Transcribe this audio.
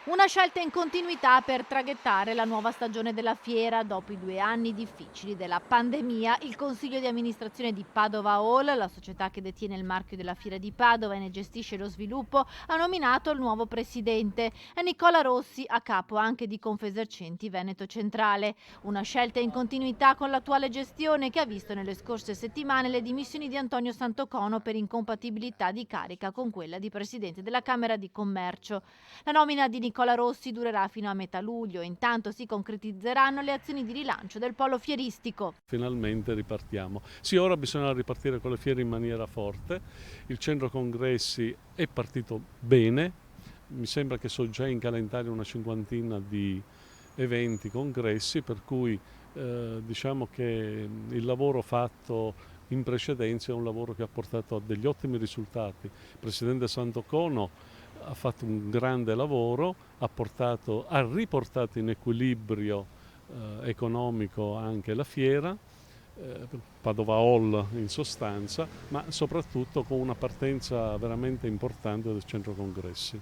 Una scelta in continuità per traghettare la nuova stagione della fiera. Dopo i 2 anni difficili della pandemia, il consiglio di amministrazione di Padova Hall, la società che detiene il marchio della fiera di Padova e ne gestisce lo sviluppo, ha nominato il nuovo presidente. È Nicola Rossi, a capo anche di Confesercenti Veneto Centrale. Una scelta in continuità con l'attuale gestione che ha visto nelle scorse settimane le dimissioni di Antonio Santocono per incompatibilità di carica con quella di presidente della Camera di Commercio. La nomina di Nicola Rossi durerà fino a metà luglio e intanto si concretizzeranno le azioni di rilancio del polo fieristico. Finalmente ripartiamo. Sì, ora bisogna ripartire con le fiere in maniera forte. Il centro congressi è partito bene. Mi sembra che so già in calendario una cinquantina di eventi, congressi, per cui diciamo che il lavoro fatto in precedenza è un lavoro che ha portato a degli ottimi risultati. Il presidente Santocono ha fatto un grande lavoro, ha riportato in equilibrio economico anche la fiera, Padova Hall in sostanza, ma soprattutto con una partenza veramente importante del centro congressi.